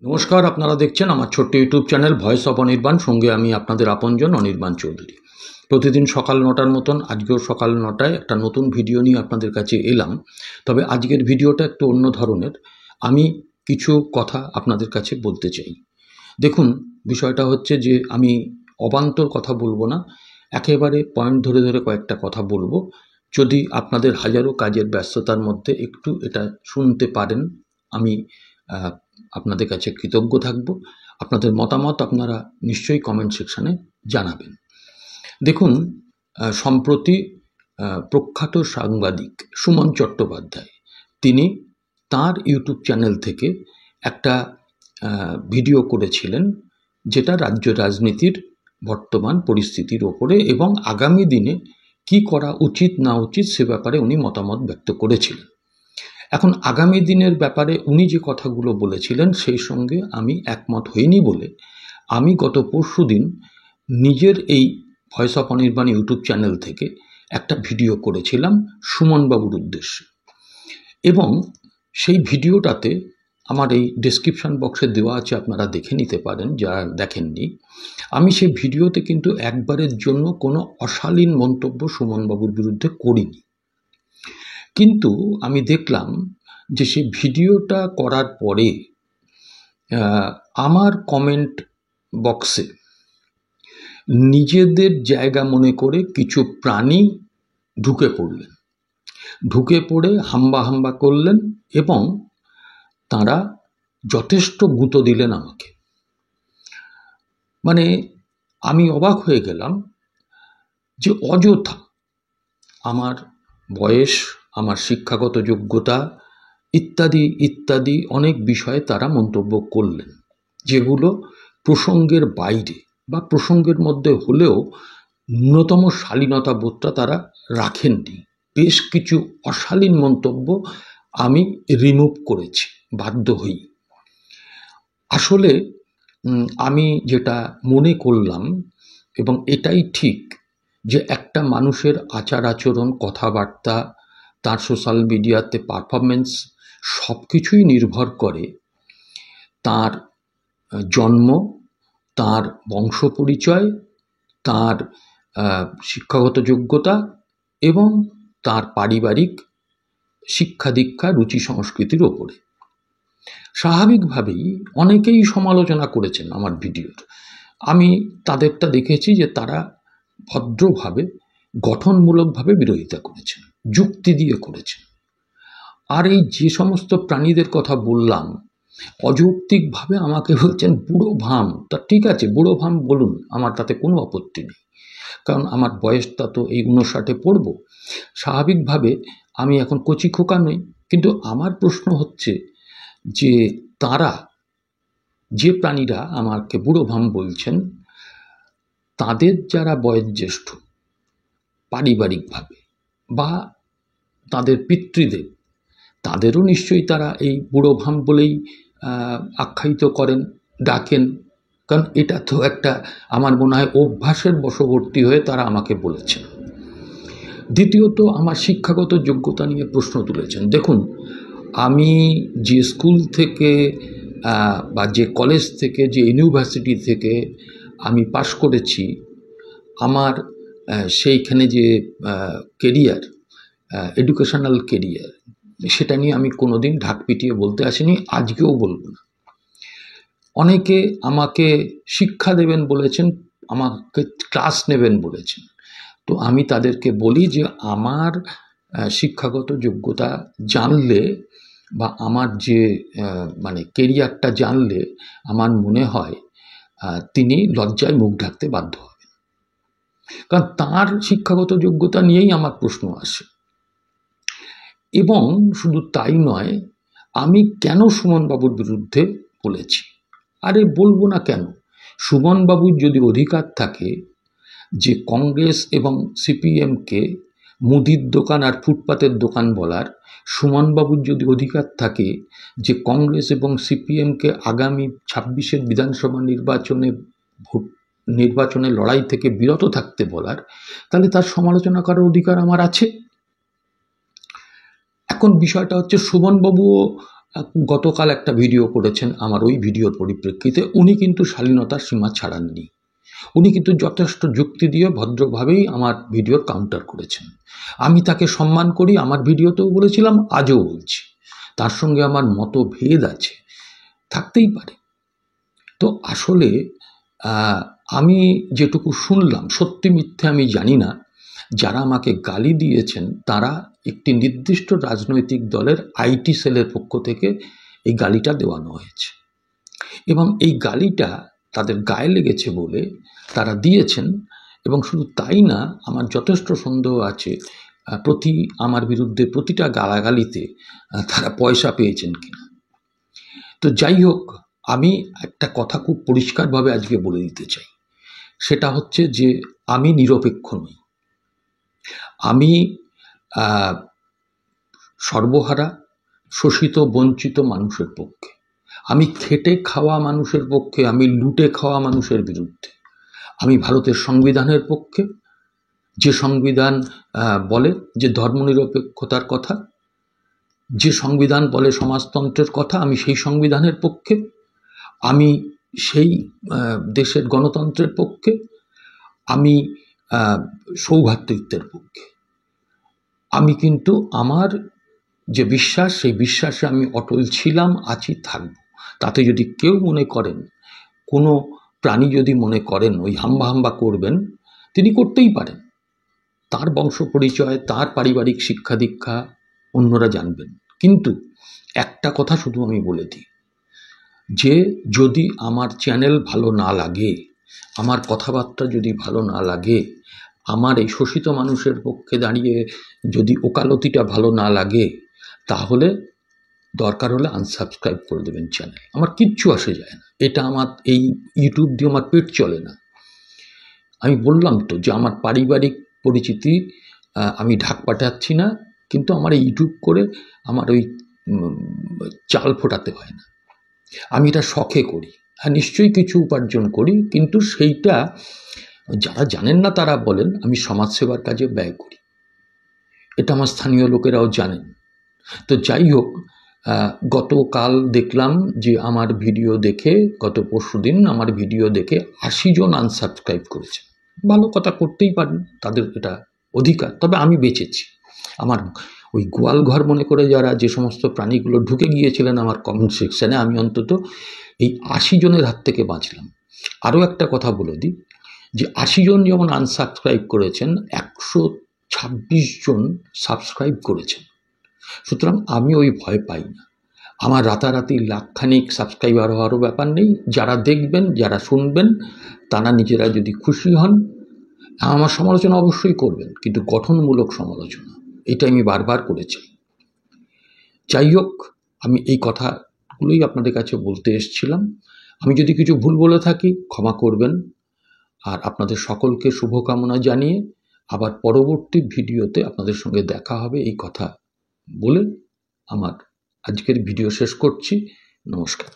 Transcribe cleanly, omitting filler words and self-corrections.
নমস্কার, আপনারা দেখছেন আমার ছোট্ট YouTube channel voice of Anirban. সঙ্গে আমি আপনাদের আপনজন অনির্বাণ চৌধুরী। প্রতিদিন সকাল 9টার মতন আজকেও সকাল 9টায় একটা নতুন ভিডিও নিয়ে আপনাদের কাছে এলাম। তবে আজকের ভিডিওটা একটু অন্য ধরনের। আমি কিছু কথা আপনাদের কাছে বলতে চাই। দেখুন, বিষয়টা হচ্ছে যে আমি অবান্তর কথা বলবো না, একেবারে পয়েন্ট ধরে ধরে কয়েকটা কথা বলবো। যদি আপনাদের হাজারো কাজের ব্যস্ততার মধ্যে একটু এটা শুনতে পারেন, আমি আপনাদের কাছে কৃতজ্ঞ থাকব। আপনাদের মতামত আপনারা নিশ্চয়ই কমেন্ট সেকশানে জানাবেন। দেখুন, সম্প্রতি প্রখ্যাত সাংবাদিক সুমন চট্টোপাধ্যায় তিনি তার ইউটিউব চ্যানেল থেকে একটা ভিডিও করেছিলেন, যেটা রাজ্য রাজনীতির বর্তমান পরিস্থিতির ওপরে এবং আগামী দিনে কি করা উচিত না উচিত সে ব্যাপারে উনি মতামত ব্যক্ত করেছিলেন। এখন আগামী দিনের ব্যাপারে উনি যে কথাগুলো বলেছিলেন সেই সঙ্গে আমি একমত হইনি বলে আমি গত পরশুদিন নিজের এই voice of Anirban YouTube channel থেকে একটা ভিডিও করেছিলাম সুমনবাবুর উদ্দেশ্যে, এবং সেই ভিডিওটাতে আমার এই ডেসক্রিপশন বক্সে দেওয়া আছে, আপনারা দেখে নিতে পারেন যারা দেখেননি। আমি সেই ভিডিওতে কিন্তু একবারের জন্য কোনো অশালীন মন্তব্য সুমনবাবুর বিরুদ্ধে করিনি, কিন্তু আমি দেখলাম যে সেই ভিডিওটা করার পরে আমার কমেন্ট বক্সে নিজেদের জায়গা মনে করে কিছু প্রাণী ঢুকে পড়ে হাম্বা হাম্বা করলেন এবং তারা যথেষ্ট গুঁতো দিলেন আমাকে। মানে আমি অবাক হয়ে গেলাম যে অযথা আমার বয়স, আমার শিক্ষাগত যোগ্যতা ইত্যাদি ইত্যাদি অনেক বিষয়ে তারা মন্তব্য করলেন, যেগুলো প্রসঙ্গের বাইরে বা প্রসঙ্গের মধ্যে হলেও ন্যূনতম শালীনতা বোধটা তারা রাখেননি। বেশ কিছু অশালীন মন্তব্য আমি রিমুভ করেছি বাধ্য হই। আসলে আমি যেটা মনে করলাম, এবং এটাই ঠিক, যে একটা মানুষের আচার আচরণ, কথাবার্তা, তার সোশ্যাল মিডিয়াতে পারফরমেন্স সব কিছুই নির্ভর করে তার জন্ম, তার বংশ পরিচয়, তার শিক্ষাগত যোগ্যতা এবং তার পারিবারিক শিক্ষা দীক্ষা, রুচি সংস্কৃতির ওপরে। স্বাভাবিকভাবেই অনেকেই সমালোচনা করেছেন আমার ভিডিওর। আমি তাদেরটা দেখেছি যে তারা ভদ্রভাবে, গঠনমূলকভাবে বিরোধিতা করেছেন, যুক্তি দিয়ে করেছেন। আর এই যে সমস্ত প্রাণীদের কথা বললাম, অযৌক্তিকভাবে আমাকে বলছেন বুড়ো ভাম। তা ঠিক আছে, বুড়ো ভাম বলুন, আমার তাতে কোনো আপত্তি নেই, কারণ আমার বয়সটা তো এই 59-এ পড়ব। স্বাভাবিকভাবে আমি এখন কচি খোকা নই, কিন্তু আমার প্রশ্ন হচ্ছে যে তারা, যে প্রাণীরা আমাকে বুড়ো ভাম বলছেন, তাদের যারা বয়োজ্যেষ্ঠ পারিবারিকভাবে বা তাদের পিতৃদেব, তাদেরও নিশ্চয়ই তারা এই বুড়ো ভাম বলেই আখ্যায়িত করেন, ডাকেন, কারণ এটা তো একটা আমার মনে হয় অভ্যাসের বশবর্তী হয়ে তারা আমাকে বলেছেন। দ্বিতীয়ত, আমার শিক্ষাগত যোগ্যতা নিয়ে প্রশ্ন তুলেছেন। দেখুন, আমি যে স্কুল থেকে বা যে কলেজ থেকে, যে ইউনিভার্সিটি থেকে আমি পাশ করেছি, আমার সেইখানে যে কেরিয়ার, এডুকেশনাল কেরিয়ার, সেটা নিয়ে আমি কোনোদিন ঢাক পিটিয়ে বলতে আসিনি, আজকেও বলবো না। অনেকে আমাকে শিক্ষা দেবেন বলেছেন, আমাকে ক্লাস নেবেন বলেছেন, তো আমি তাদেরকে বলি যে আমার শিক্ষাগত যোগ্যতা জানলে বা আমার যে মানে কেরিয়ারটা জানলে আমার মনে হয় তিনি লজ্জায় মুখ ঢাকতে বাধ্য হবেন, কারণ তার শিক্ষাগত যোগ্যতা নিয়েই আমার প্রশ্ন আসে। এবং শুধু তাই নয়, আমি কেন সুমনবাবুর বিরুদ্ধে বলেছি? আরে বলবো না কেন? সুমনবাবুর যদি অধিকার থাকে যে কংগ্রেস এবং সিপিএমকে মুদির দোকান আর ফুটপাতের দোকান বলার, সুমনবাবুর যদি অধিকার থাকে যে কংগ্রেস এবং সিপিএমকে আগামী 26-এর বিধানসভা নির্বাচনের লড়াই থেকে বিরত থাকতে বলার, তাহলে তার সমালোচনা করার অধিকার আমার আছে। এখন বিষয়টা হচ্ছে সুমনবাবুও গতকাল একটা ভিডিও করেছেন আমার ওই ভিডিওর পরিপ্রেক্ষিতে, উনি কিন্তু শালীনতার সীমা ছাড়াননি। উনি কিন্তু যথেষ্ট যুক্তি দিয়ে ভদ্রভাবেই আমার ভিডিওর কাউন্টার করেছেন। আমি তাকে সম্মান করি, আমার ভিডিওতেও বলেছিলাম, আজও বলছি। তার সঙ্গে আমার মতভেদ আছে, থাকতেই পারে। তো আসলে আমি যেটুকু শুনলাম, সত্যি মিথ্যে আমি জানি না, যারা আমাকে গালি দিয়েছেন তারা একটি নির্দিষ্ট রাজনৈতিক দলের আইটি সেলের পক্ষ থেকে এই গালিটা দেওয়ানো হয়েছে, এবং এই গালিটা তাদের গায়ে লেগেছে বলে তারা দিয়েছেন। এবং শুধু তাই না, আমার যথেষ্ট সন্দেহ আছে আমার বিরুদ্ধে প্রতিটা গালাগালিতে তারা পয়সা পেয়েছেন কিনা। তো যাই হোক, আমি একটা কথা খুব পরিষ্কারভাবে আজকে বলে দিতে চাই, সেটা হচ্ছে যে আমি নিরপেক্ষ নই। আমি সর্বহারা, শোষিত বঞ্চিত মানুষের পক্ষে, আমি খেটে খাওয়া মানুষের পক্ষে, আমি লুটে খাওয়া মানুষের বিরুদ্ধে। আমি ভারতের সংবিধানের পক্ষে, যে সংবিধান বলে যে ধর্মনিরপেক্ষতার কথা, যে সংবিধান বলে সমাজতন্ত্রের কথা, আমি সেই সংবিধানের পক্ষে। আমি সেই দেশের গণতন্ত্রের পক্ষে, আমি সৌভ্রাতৃত্বের পক্ষে। আমি কিন্তু আমার যে বিশ্বাস, সেই বিশ্বাসে আমি অটল ছিলাম, আছি, থাকব। তাতে যদি কেউ মনে করেন, কোনো প্রাণী যদি মনে করেন ওই হাম্বা হাম্বা করবেন, তিনি করতেই পারেন। তার বংশ পরিচয়, তার পারিবারিক শিক্ষা দীক্ষা অন্যরা জানবেন। কিন্তু একটা কথা শুধু আমি বলে দিই, যে যদি আমার চ্যানেল ভালো না লাগে, আমার কথাবার্তা যদি ভালো না লাগে, আমার এই শোষিত মানুষের পক্ষে দাঁড়িয়ে যদি ওকালতিটা ভালো না লাগে, তাহলে দরকার হলে আনসাবস্ক্রাইব করে দেবেন চ্যানেল। আমার কিচ্ছু আসে যায় না, এটা আমার এই ইউটিউব দিয়ে আমার পেট চলে না। আমি বললাম তো যে আমার পারিবারিক পরিচিতি, আমি ঢাক পাঠাচ্ছি না, কিন্তু আমার ইউটিউব করে আমার ওই চাল ফোটাতে হয় না। আমি এটা শখে করি। হ্যাঁ, নিশ্চয়ই কিছু উপার্জন করি, কিন্তু সেইটা যারা জানেন না তারা বলেন আমি সমাজসেবার কাজে ব্যয় করি। এটা আমার স্থানীয় লোকেরাও জানেন। তো যাই হোক, গতকাল দেখলাম যে আমার ভিডিও দেখে, গত পরশুদিন আমার ভিডিও দেখে 80 জন আনসাবস্ক্রাইব করেছে। ভালো কথা, করতেই পারেন, তাদের এটা অধিকার। তবে আমি বেঁচেছি। আমার ওই গোয়াল ঘর মনে করে যারা যে সমস্ত প্রাণীগুলো ঢুকে গিয়েছিলেন আমার কমেন্ট সেকশানে, আমি অন্তত এই 80 জনের হাত থেকে বাঁচলাম। আরও একটা কথা বলে দিই, যে 80 জন যেমন আনসাবস্ক্রাইব করেছেন, 126 জন সাবস্ক্রাইব করেছেন। সুতরাং আমি ওই ভয় পাই না। আমার রাতারাতি লাখখানিক সাবস্ক্রাইবার হওয়ারও ব্যাপার নেই। যারা দেখবেন, যারা শুনবেন, তারা নিজেরা যদি খুশি হন, আমার সমালোচনা অবশ্যই করবেন, কিন্তু গঠনমূলক সমালোচনা, এটা আমি বারবার করেছি। যাই হোক, আমি এই কথাগুলোই আপনাদের কাছে বলতে এসেছিলাম। আমি যদি কিছু ভুল বলে থাকি ক্ষমা করবেন, আর আপনাদের সকলকে শুভকামনা জানিয়ে আবার পরবর্তী ভিডিওতে আপনাদের সঙ্গে দেখা হবে এই কথা বলে আমার আজকের ভিডিও শেষ করছি। নমস্কার।